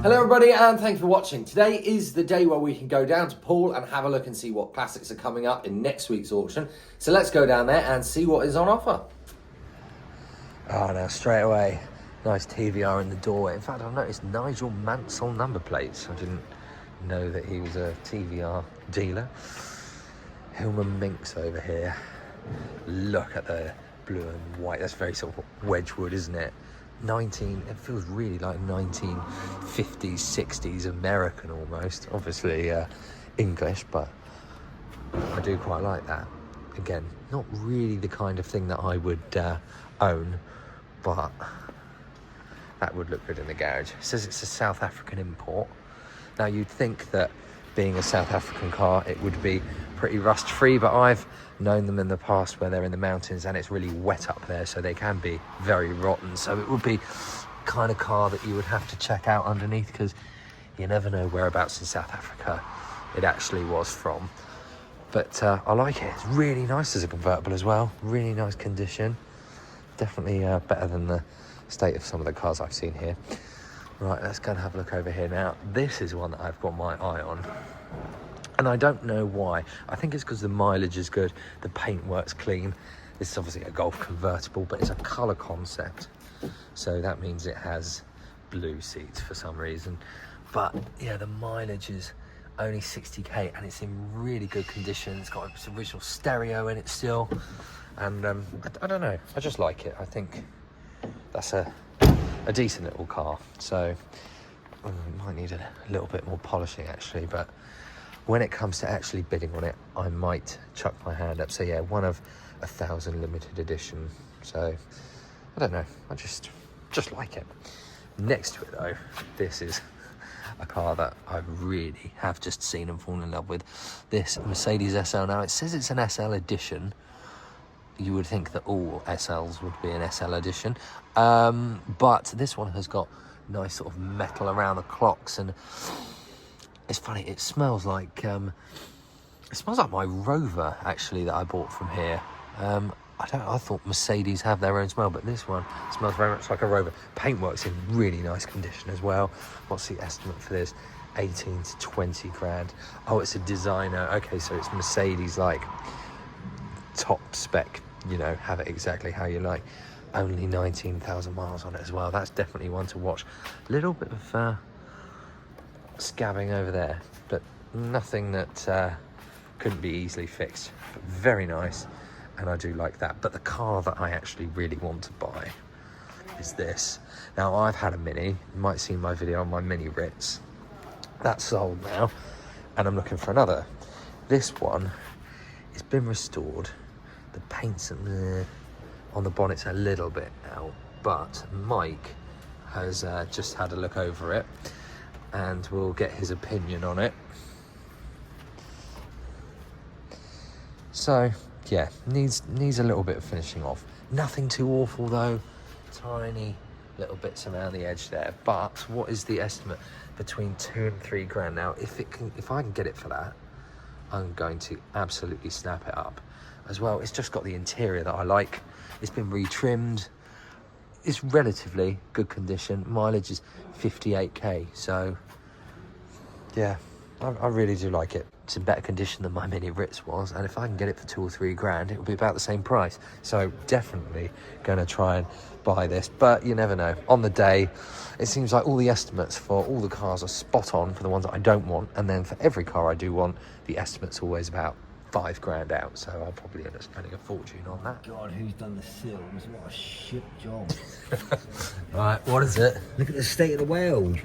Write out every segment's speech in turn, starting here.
Hello everybody and thanks for watching. Today is the day where we can go down to Poole and have a look and see what classics are coming up in next week's auction. So let's go down there and see what is on offer. Oh, now straight away, nice TVR in the doorway. In fact, I've noticed Nigel Mansell number plates. I didn't know that he was a TVR dealer. Hillman Minks over here. Look at the blue and white. That's very sort of Wedgwood, isn't it? It feels really like 1950s, 60s American almost. Obviously English, but I do quite like that. Again, not really the kind of thing that I would own, but that would look good in the garage. It says it's a South African import. Now you'd think that being a South African car, it would be pretty rust free, but I've known them in the past where they're in the mountains and it's really wet up there, so they can be very rotten. So it would be kind of car that you would have to check out underneath, because you never know whereabouts in South Africa it actually was from. But I like it. It's really nice as a convertible as well. Really nice condition. Definitely better than the state of some of the cars I've seen here. Right, let's go and have a look over here now. This is one that I've got my eye on. And I don't know why. I think it's because the mileage is good, the paintwork's clean. This is obviously a Golf convertible, but it's a colour concept. So that means it has blue seats for some reason. But yeah, the mileage is only 60k and it's in really good condition. It's got its original stereo in it still. And I don't know, I just like it. I think that's a decent little car. So might need a little bit more polishing actually, but when it comes to actually bidding on it, I might chuck my hand up. So yeah, one of 1,000 limited edition. So I don't know, I just like it. Next to it though, this is a car that I really have just seen and fallen in love with. This Mercedes SL. Now it says it's an SL edition. You would think that all SLs would be an SL edition, but this one has got nice sort of metal around the clocks, and it's funny, it smells like my Rover actually that I bought from here. I thought Mercedes have their own smell, but this one smells very much like a Rover. Paintwork's in really nice condition as well. What's the estimate for this? 18 to 20 grand. Oh, it's a designer. Okay, so it's Mercedes, like top spec, you know, have it exactly how you like. Only 19,000 miles on it as well. That's definitely one to watch. A little bit of scabbing over there, but nothing that couldn't be easily fixed. But very nice, and I do like that. But the car that I actually really want to buy is this. Now I've had a Mini. You might have seen my video on my Mini Ritz. That's sold now, and I'm looking for another. This one, it's been restored. The paint's on the bonnet's a little bit out, but Mike has just had a look over it and we'll get his opinion on it. So yeah, needs a little bit of finishing off. Nothing too awful though, tiny little bits around the edge there. But what is the estimate? Between 2 and 3 grand. Now if I can get it for that, I'm going to absolutely snap it up. As well, it's just got the interior that I like. It's been retrimmed. It's relatively good condition. Mileage is 58k, so yeah, I really do like it. It's in better condition than my Mini Ritz was, and if I can get it for 2 or 3 grand, it will be about the same price. So definitely going to try and buy this, but you never know. On the day, it seems like all the estimates for all the cars are spot on for the ones that I don't want, and then for every car I do want, the estimate's always about 5 grand out, so I'll probably end up spending a fortune on that. God, who's done the sills? What a shit job. Right, what is it? Look at the state of the weld.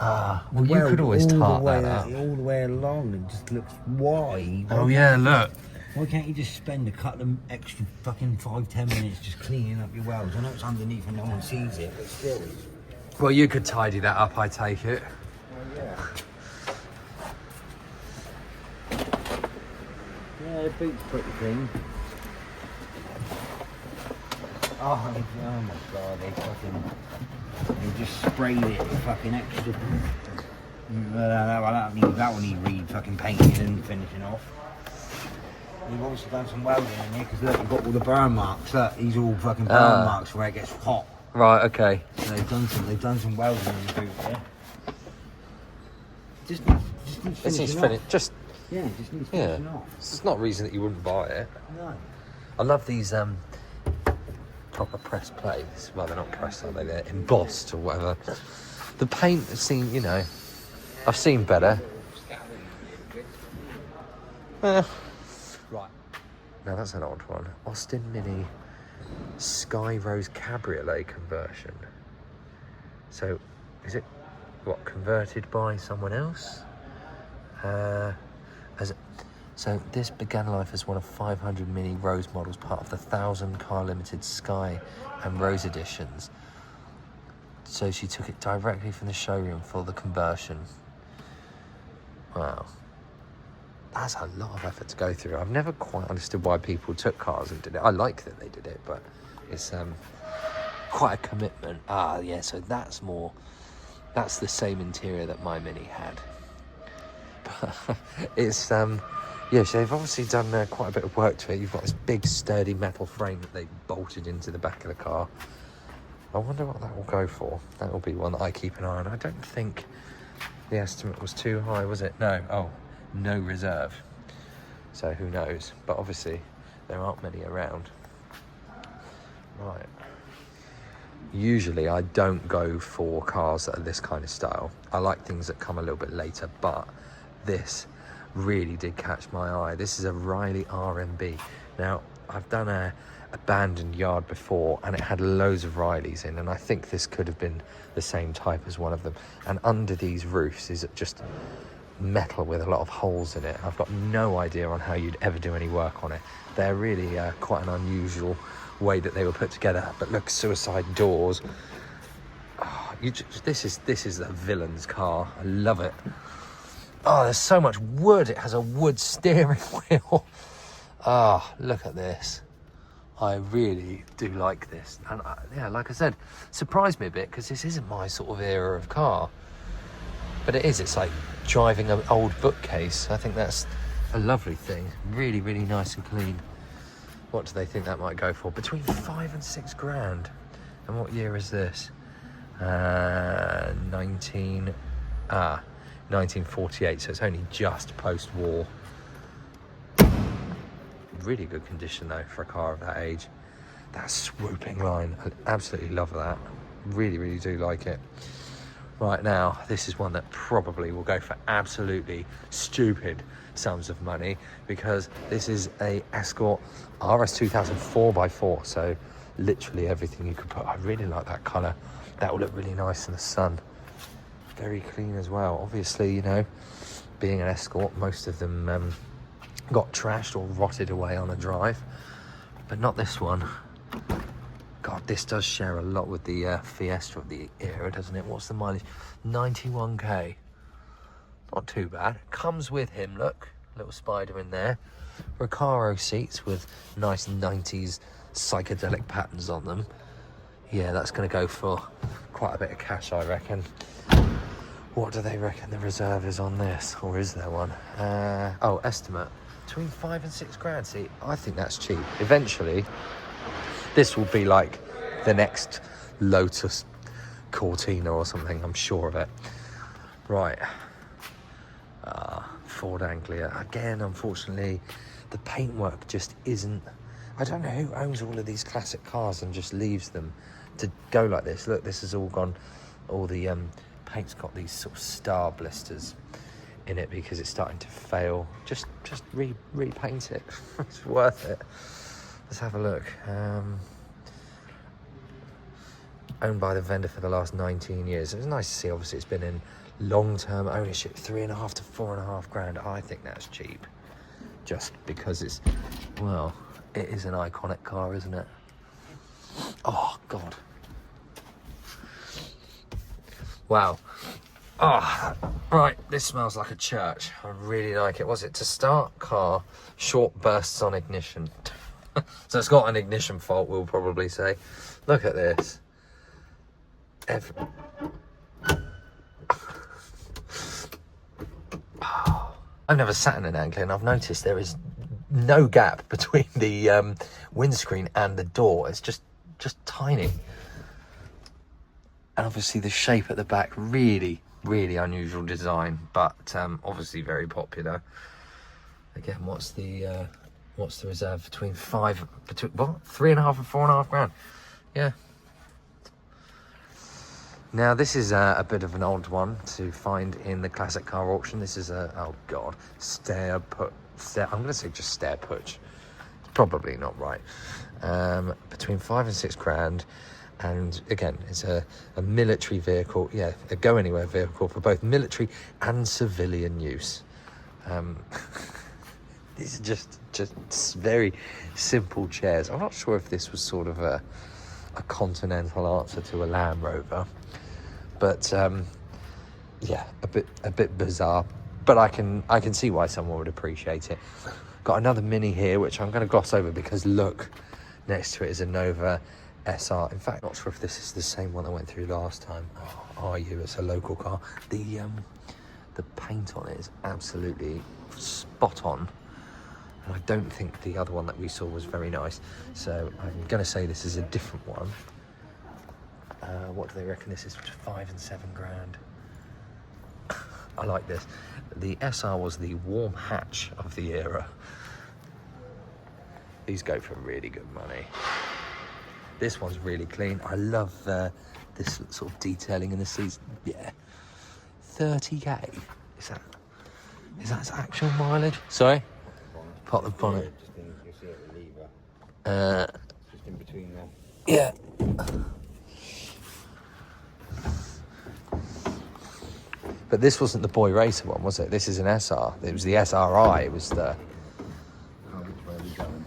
Well, you could always tart that up. All the way along, it just looks wide. Oh yeah, look. Why can't you just spend a couple of extra fucking 5-10 minutes just cleaning up your welds? I know it's underneath and no one sees it, but still. Well, you could tidy that up, I take it. Oh, yeah. Yeah, the boot's pretty clean. Oh my god, they just sprayed it with fucking extra. That one need fucking painting and finishing off. You've obviously done some welding in here, because look, you've got all the burn marks. Look, these are all fucking burn marks where it gets hot. Right, okay. So they've done some welding in the boot here. Just needs It's finishing finished. off. Just Yeah, it just needs yeah. finishing off. It's not a reason that you wouldn't buy it. No. I love these proper press plates. Well, they're not pressed, are they? They're embossed or whatever. The paint has seen, you know, I've seen better. Right. Now that's an odd one. Austin Mini Sky Rose Cabriolet conversion. So, is it what converted by someone else? So this began life as one of 500 Mini Rose models, part of the 1,000 car limited Sky and Rose editions. So she took it directly from the showroom for the conversion. Wow. That's a lot of effort to go through. I've never quite understood why people took cars and did it. I like that they did it, but it's quite a commitment. Ah, yeah, so that's the same interior that my Mini had. It's, yeah, so they've obviously done quite a bit of work to it. You've got this big sturdy metal frame that they bolted into the back of the car. I wonder what that will go for. That will be one that I keep an eye on. I don't think the estimate was too high, was it? No. Oh, no reserve. So who knows? But obviously there aren't many around. Right. Usually I don't go for cars that are this kind of style. I like things that come a little bit later, but this really did catch my eye. This is a Riley RMB. Now, I've done a abandoned yard before and it had loads of Rileys in, and I think this could have been the same type as one of them. And under these roofs is just metal with a lot of holes in it. I've got no idea on how you'd ever do any work on it. They're really quite an unusual way that they were put together. But look, suicide doors. Oh, this is a villain's car. I love it. Oh, there's so much wood. It has a wood steering wheel. Ah, look at this. I really do like this. And yeah, like I said, surprised me a bit because this isn't my sort of era of car. But it is. It's like driving an old bookcase. I think that's a lovely thing. Really, really nice and clean. What do they think that might go for? Between 5 and 6 grand. And what year is this? 1948, so it's only just post-war. Really good condition though for a car of that age. That swooping line, I absolutely love that. Really, really do like it. Right, now, this is one that probably will go for absolutely stupid sums of money, because this is a Escort RS 2000 4x4, so literally everything you could put. I really like that colour. That will look really nice in the sun. Very clean as well. Obviously, you know, being an Escort, most of them got trashed or rotted away on a drive, but not this one. God, this does share a lot with the Fiesta of the era, doesn't it? What's the mileage? 91k. Not too bad. Comes with him, look. Little spider in there. Recaro seats with nice 90s psychedelic patterns on them. Yeah, that's going to go for quite a bit of cash, I reckon. What do they reckon the reserve is on this? Or is there one? Oh, estimate. Between 5 and 6 grand. See, I think that's cheap. Eventually, this will be like the next Lotus Cortina or something, I'm sure of it. Right. Ford Anglia. Again, unfortunately, the paintwork just isn't... I don't know who owns all of these classic cars and just leaves them to go like this. Look, this has all gone... All the paint's got these sort of star blisters in it because it's starting to fail. Just repaint it. It's worth it. Let's have a look. Owned by the vendor for the last 19 years. It was nice to see. Obviously, it's been in long-term ownership, 3.5 to 4.5 grand. I think that's cheap, just because it's, well, it is an iconic car, isn't it? Oh God! Wow. Oh, right. This smells like a church. I really like it. Was it to start car? Short bursts on ignition. So it's got an ignition fault, we'll probably say. Look at this. I've never sat in an Anglia, and I've noticed there is no gap between the windscreen and the door. It's just tiny. And obviously the shape at the back, really, Really unusual design, but obviously very popular. Again, what's the reserve? Between 3.5 and 4.5 grand. Yeah. Now this is a bit of an odd one to find in the classic car auction. This is oh god, I'm going to say just stair push. Probably not right. Between 5 and 6 grand, and again, it's a military vehicle. Yeah, a go anywhere vehicle for both military and civilian use. These are just very simple chairs. I'm not sure if this was sort of a continental answer to a Land Rover. But yeah, a bit bizarre, but I can see why someone would appreciate it. Got another Mini here, which I'm going to gloss over because look, next to it is a Nova SR. In fact, not sure if this is the same one I went through last time. Oh, are you? It's a local car. The paint on it is absolutely spot on, and I don't think the other one that we saw was very nice. So I'm going to say this is a different one. What do they reckon this is? 5 and 7 grand. I like this. The SR was the warm hatch of the era. These go for really good money. This one's really clean. I love this sort of detailing in the seats. Yeah, 30k. Is that its actual mileage? Sorry? Pop the bonnet. You see it with lever. Just in between them. Yeah. But this wasn't the Boy Racer one, was it? This is an SR. It was the SRI. It was the... Oh, which way are we going?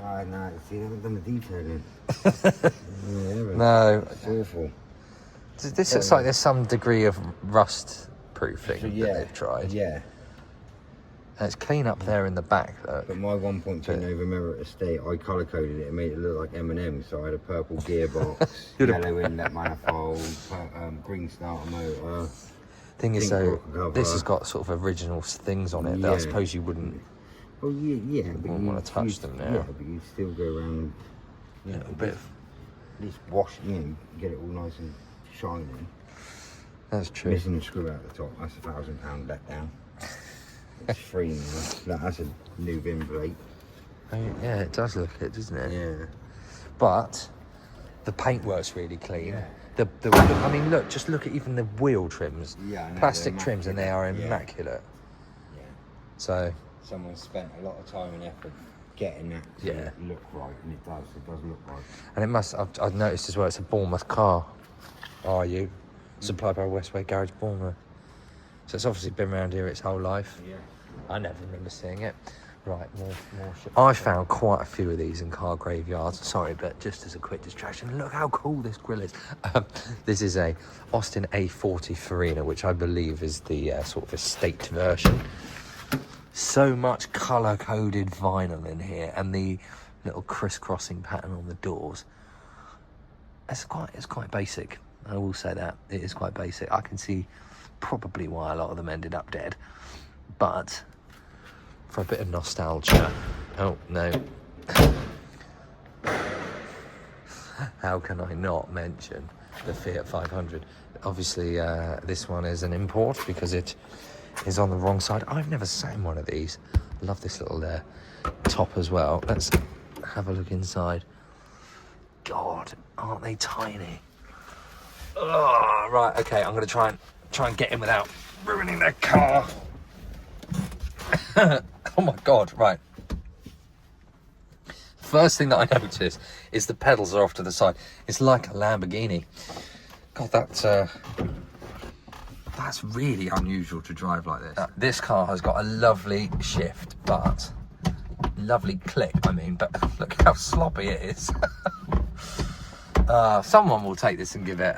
Oh, no, see, they haven't done the detailing. No. It's awful. This looks like there's some degree of rust proofing that they've tried. Yeah. And it's clean up there in the back, though. But my 1.2 Nova Merit Estate, I colour coded it and made it look like M&M. So I had a purple gearbox, yellow inlet manifold, green starter motor. Thing is, though, this has got sort of original things on it that I suppose you wouldn't. Well, yeah, but wouldn't want to touch them now. Yeah, but you still go around. Yeah, a bit of. At least wash it in, get it all nice and shiny. That's true. Missing the screw out the top. That's £1,000 letdown. It's free now. That's a new VIN plate. Oh, yeah, it does look it, doesn't it? Yeah. But the paintwork's really clean. Yeah. I mean, look, just look at even the wheel trims. Yeah, I know, plastic trims, and they are immaculate. Yeah. So. Someone spent a lot of time and effort getting that to look right, and it does look right. And it must, I've noticed as well, it's a Bournemouth car. Are you? Supplied by Westway Garage Bournemouth. So it's obviously been around here its whole life. Yeah. I never remember seeing it. Right, more shit. I found quite a few of these in car graveyards. Sorry, but just as a quick distraction, look how cool this grille is. This is a Austin A40 Farina, which I believe is the sort of estate version. So much colour-coded vinyl in here, and the little crisscrossing pattern on the doors. It's quite basic. I will say that it is quite basic. I can see probably why a lot of them ended up dead, but for a bit of nostalgia. Oh no! How can I not mention the Fiat 500? Obviously, this one is an import because it is on the wrong side. I've never sat in one of these. I love this little top as well. Let's have a look inside. God, aren't they tiny? Oh, right, okay, I'm going to try and get in without ruining their car. Oh my God, right. First thing that I notice is the pedals are off to the side. It's like a Lamborghini. God, that's really unusual to drive like this. This car has got a lovely shift, but lovely click, but look how sloppy it is. Someone will take this and give it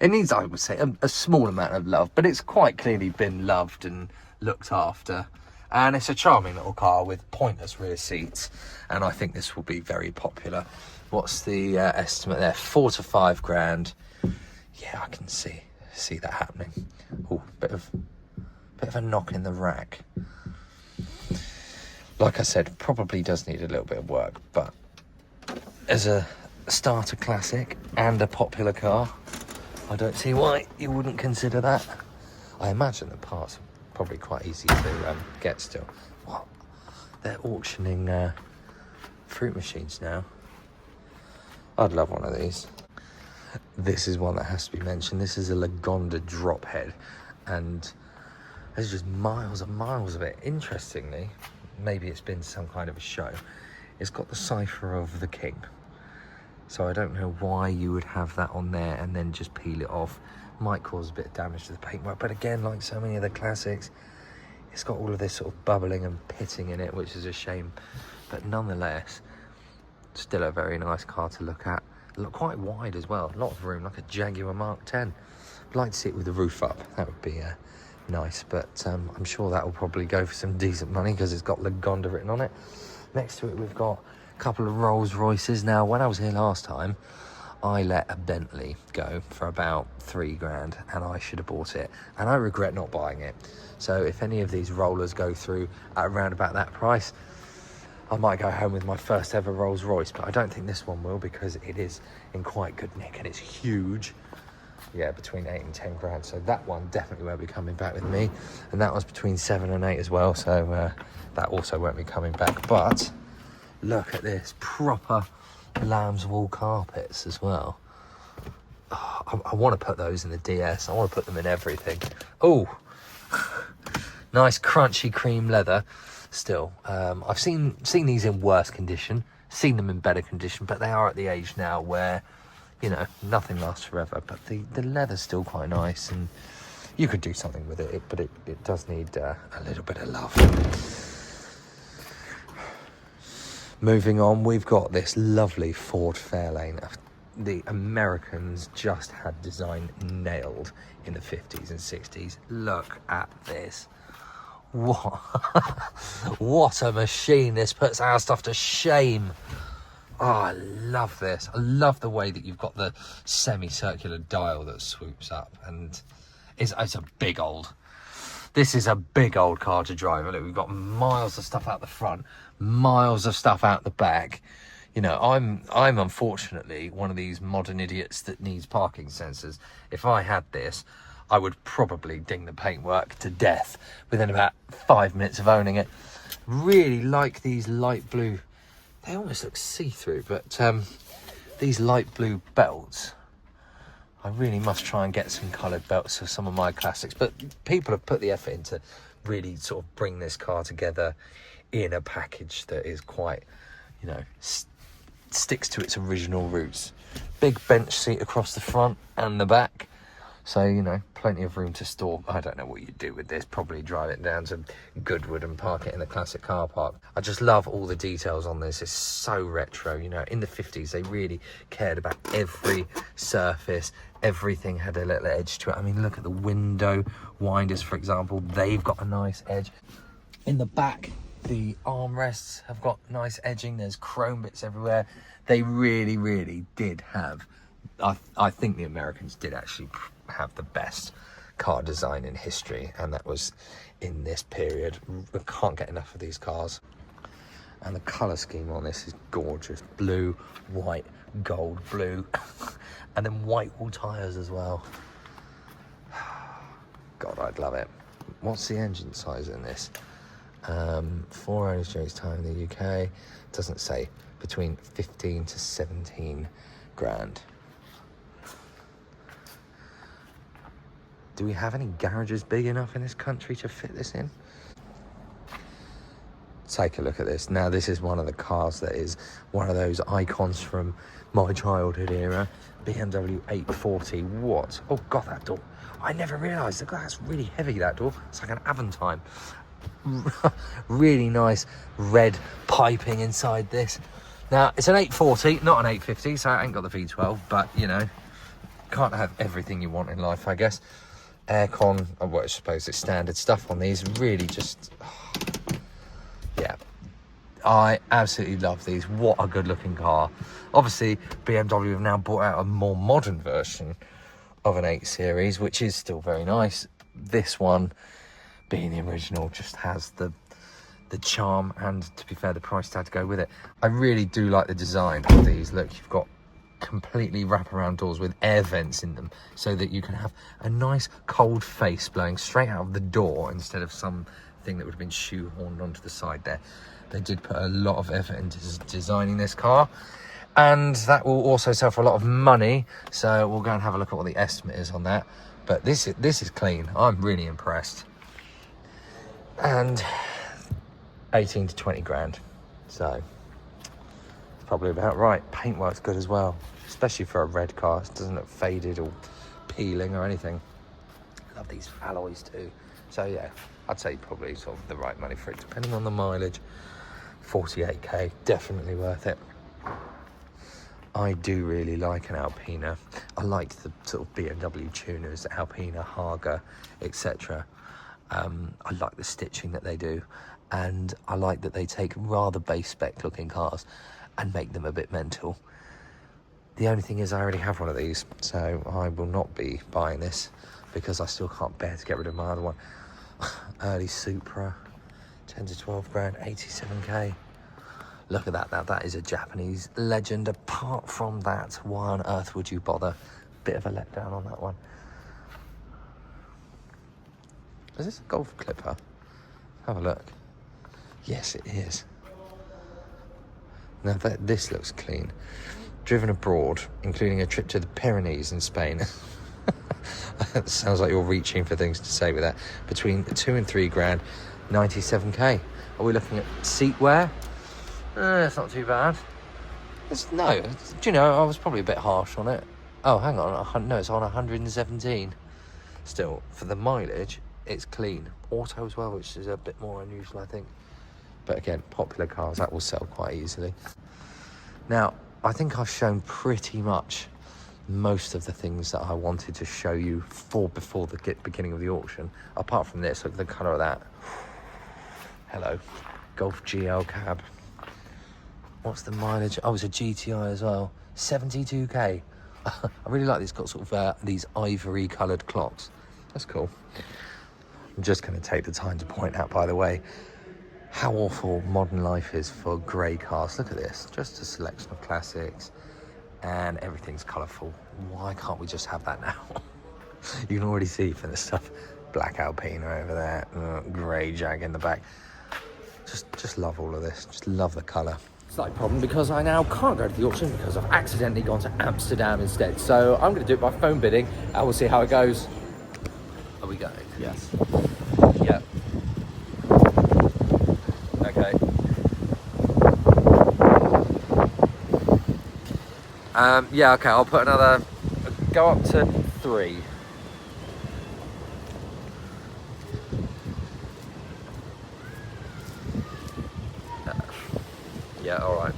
it needs, I would say, a small amount of love, but it's quite clearly been loved and looked after. And it's a charming little car with pointless rear seats, and I think this will be very popular. What's the estimate there? 4 to 5 grand. Yeah, I can see that happening. Oh, bit of a knock in the rack. Like I said, probably does need a little bit of work, but as a starter classic and a popular car. I don't see why you wouldn't consider that. I imagine the parts are probably quite easy to get still. What? They're auctioning fruit machines now. I'd love one of these. This is one that has to be mentioned. This is a Lagonda drop head, and there's just miles and miles of it. Interestingly, maybe it's been some kind of a show. It's got the cipher of the king. So I don't know why you would have that on there and then just peel it off. Might cause a bit of damage to the paintwork, but again, like so many of the classics, it's got all of this sort of bubbling and pitting in it, which is a shame. But nonetheless, still a very nice car to look at. Look quite wide as well, a lot of room, like a Jaguar Mark 10. I'd like to see it with the roof up, that would be nice, but I'm sure that will probably go for some decent money because it's got Lagonda written on it. Next to it, we've got a couple of Rolls-Royces. Now, when I was here last time, I let a Bentley go for about £3,000 and I should have bought it, and I regret not buying it. So if any of these rollers go through at around about that price, I might go home with my first ever Rolls-Royce, but I don't think this one will because it is in quite good nick and it's huge. Yeah, between 8 and 10 grand. So that one definitely won't be coming back with me. And that one's between 7 and 8 as well. So that also won't be coming back. But look at this, proper lamb's wool carpets as well. Oh, I want to put those in the DS. I want to put them in everything. Oh, nice crunchy cream leather. Still, I've seen these in worse condition, seen them in better condition, but they are at the age now where, you know, nothing lasts forever. But the leather's still quite nice, and you could do something with it, but it does need a little bit of love. Moving on, we've got this lovely Ford Fairlane. The Americans just had design nailed in the 50s and 60s. Look at this. What? What a machine. This puts our stuff to shame. Oh, I love this. I love the way that you've got the semicircular dial that swoops up, and it's a big old... This is a big old car to drive. Look, we've got miles of stuff out the front, miles of stuff out the back. You know, I'm unfortunately one of these modern idiots that needs parking sensors. If I had this, I would probably ding the paintwork to death within about 5 minutes of owning it. Really like these light blue, they almost look see-through, but these light blue belts. I really must try and get some coloured belts for some of my classics, but people have put the effort in to really sort of bring this car together in a package that is quite, you know, sticks to its original roots. Big bench seat across the front and the back. So, you know, plenty of room to store. I don't know what you'd do with this. Probably drive it down to Goodwood and park it in the classic car park. I just love all the details on this. It's so retro. You know, in the 50s, they really cared about every surface. Everything had a little edge to it. I mean, look at the window winders, for example. They've got a nice edge. In the back, the armrests have got nice edging. There's chrome bits everywhere. They really, really did have... I think the Americans did actually have the best car design in history, and that was in this period. We can't get enough of these cars. And the colour scheme on this is gorgeous. Blue, white, gold, blue, and then white wool tyres as well. God, I'd love it. What's the engine size in this? 4 owners during its time in the UK. Doesn't say. Between 15 to 17 grand. Do we have any garages big enough in this country to fit this in? Take a look at this. Now, this is one of the cars that is one of those icons from my childhood era. BMW 840. What? Oh, God, that door. I never realised. Look, that's really heavy, that door. It's like an Aventime. Really nice red piping inside this. Now, it's an 840, not an 850, so it ain't got the V12, but, you know, can't have everything you want in life, I guess. Aircon, well, I suppose it's standard stuff on these. Really just, yeah. I absolutely love these. What a good looking car. Obviously, BMW have now brought out a more modern version of an 8 Series, which is still very nice. This one, being the original, just has the charm and, to be fair, the price tag to go with it. I really do like the design of these. Look, you've got completely wraparound doors with air vents in them, so that you can have a nice cold face blowing straight out of the door instead of something that would have been shoehorned onto the side there. They did put a lot of effort into designing this car, and that will also sell for a lot of money, so we'll go and have a look at what the estimate is on that. But this is clean. I'm really impressed. And 18 to 20 grand, so it's probably about right. Paintwork's good as well, especially for a red car. It doesn't look faded or peeling or anything. Love these alloys too. So yeah, I'd say probably sort of the right money for it, depending on the mileage. 48k, definitely worth it. I do really like an Alpina. I like the sort of BMW tuners, Alpina, Haga, etc. I like the stitching that they do, and I like that they take rather base spec looking cars and make them a bit mental. The only thing is I already have one of these, so I will not be buying this because I still can't bear to get rid of my other one. Early Supra, 10 to 12 grand, 87k. Look at that, that is a Japanese legend. Apart from that, why on earth would you bother? Bit of a letdown on that one. Is this a Golf Clipper? Have a look. Yes, it is. Now this looks clean. Driven abroad, including a trip to the Pyrenees in Spain. That sounds like you're reaching for things to say with that. Between 2 and 3 grand, 97k. Are we looking at seat wear? It's not too bad. Do you know, I was probably a bit harsh on it. Oh, hang on. No, it's on 117. Still, for the mileage, it's clean. Auto as well, which is a bit more unusual, I think. But again, popular cars, that will sell quite easily. Now, I think I've shown pretty much most of the things that I wanted to show you before the beginning of the auction. Apart from this, look at the colour of that. Hello. Golf GL cab. What's the mileage? Oh, it's a GTI as well. 72k. I really like this. It's got sort of these ivory coloured clocks. That's cool. I'm just going to take the time to point out, by the way, how awful modern life is for grey cars. Look at this. Just a selection of classics and everything's colourful. Why can't we just have that now? You can already see for this stuff. Black Alpina over there. Grey Jag in the back. Just love all of this. Just love the colour. Slight problem because I now can't go to the auction because I've accidentally gone to Amsterdam instead. So I'm going to do it by phone bidding and we'll see how it goes. Are we going? Yes. Yeah. Okay. Yeah, okay, I'll put another, go up to 3. Yeah, all right.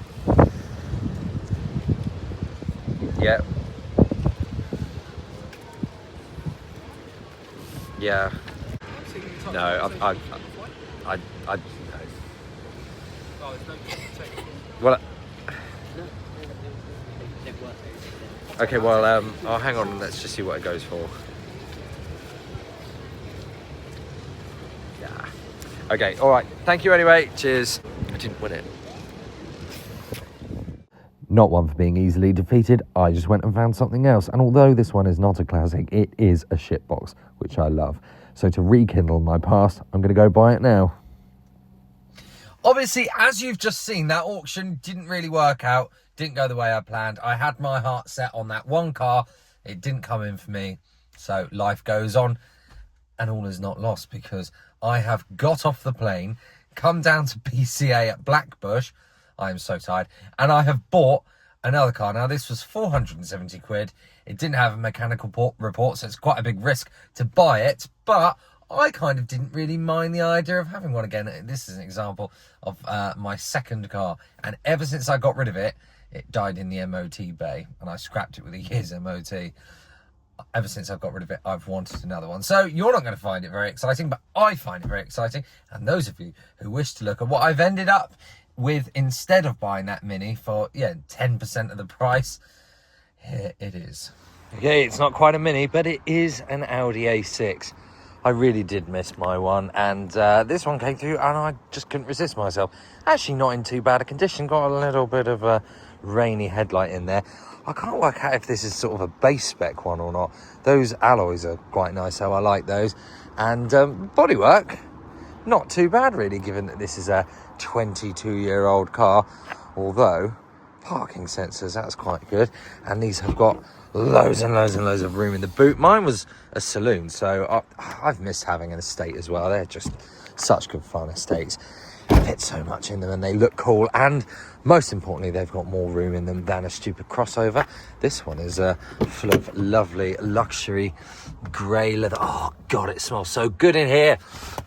Yeah. Yeah. No, I no. Well. Okay, well, oh, hang on. Let's just see what it goes for. Yeah. Okay. All right. Thank you anyway. Cheers. I didn't win it. Not one for being easily defeated. I just went and found something else. And although this one is not a classic, it is a shitbox, which I love. So to rekindle my past, I'm going to go buy it now. Obviously, as you've just seen, that auction didn't really work out. Didn't go the way I planned. I had my heart set on that one car. It didn't come in for me. So life goes on. And all is not lost because I have got off the plane, come down to PCA at Blackbush. I am so tired. And I have bought another car. Now, this was 470 quid. It didn't have a mechanical report, so it's quite a big risk to buy it. But I kind of didn't really mind the idea of having one again. This is an example of my second car. And ever since I got rid of it, it died in the MOT bay. And I scrapped it with a year's MOT. Ever since I've got rid of it, I've wanted another one. So you're not going to find it very exciting, but I find it very exciting. And those of you who wish to look at what I've ended up with instead of buying that Mini for 10% of the price, here it is. Okay, it's not quite a Mini, but it is an Audi A6. I really did miss my one, and this one came through and I just couldn't resist myself. Actually not in too bad a condition, got a little bit of a rainy headlight in there. I can't work out if this is sort of a base spec one or not. Those alloys are quite nice, so I like those. And bodywork, not too bad really, given that this is a 22-year-old car, although parking sensors, that's quite good. And these have got loads and loads and loads of room in the boot. Mine was a saloon, so I've missed having an estate as well. They're just such good fun estates. Fit so much in them and they look cool, and most importantly they've got more room in them than a stupid crossover. This one is full of lovely luxury grey leather. Oh god, it smells so good in here.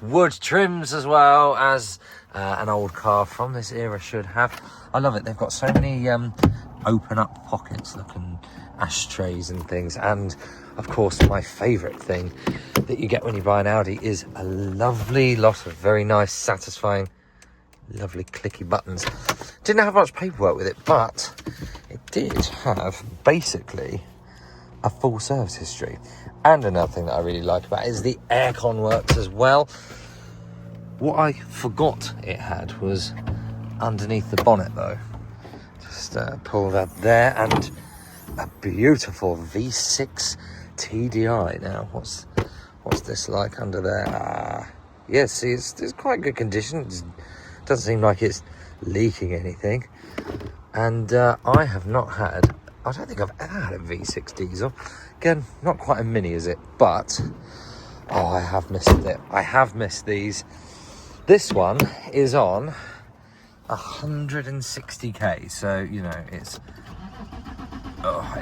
Wood trims as well as an old car from this era should have. I love it. They've got so many open up pockets looking ashtrays and things, and of course my favourite thing that you get when you buy an Audi is a lovely lot of very nice, satisfying, lovely clicky buttons. Didn't have much paperwork with it, but it did have basically a full service history. And another thing that I really like about it is the aircon works as well. What I forgot it had was underneath the bonnet though. Just pull that there, and a beautiful V6 TDI. Now what's this like under there? Yeah, see, it's quite good condition. It doesn't seem like it's leaking anything. And I have not had, I don't think I've ever had a V6 diesel. Again, not quite a mini, is it? But oh, I have missed it. I have missed these. This one is on 160k, so you know it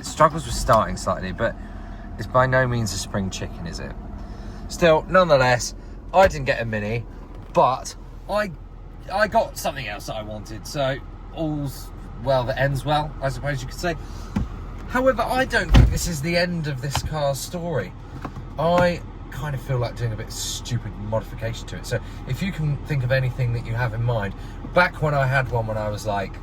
struggles with starting slightly, but it's by no means a spring chicken, is it? Still, nonetheless, I didn't get a mini, but I got something else that I wanted, so all's well that ends well, I suppose you could say. However, I don't think this is the end of this car's story. I kind of feel like doing a bit of stupid modification to it. So if you can think of anything that you have in mind, back when I had one when I was like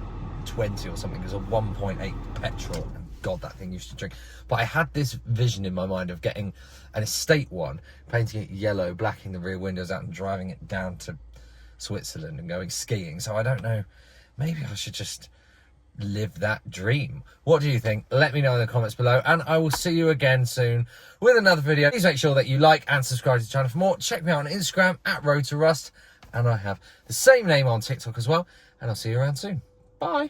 20 or something, it was a 1.8 petrol, and god, that thing used to drink. But I had this vision in my mind of getting an estate one, painting it yellow, blacking the rear windows out and driving it down to Switzerland and going skiing. So I don't know, maybe I should just live that dream. What do you think? Let me know in the comments below, and I will see you again soon with another video. Please make sure that you like and subscribe to the channel for more. Check me out on Instagram at Road to Rust, and I have the same name on TikTok as well, and I'll see you around soon. Bye.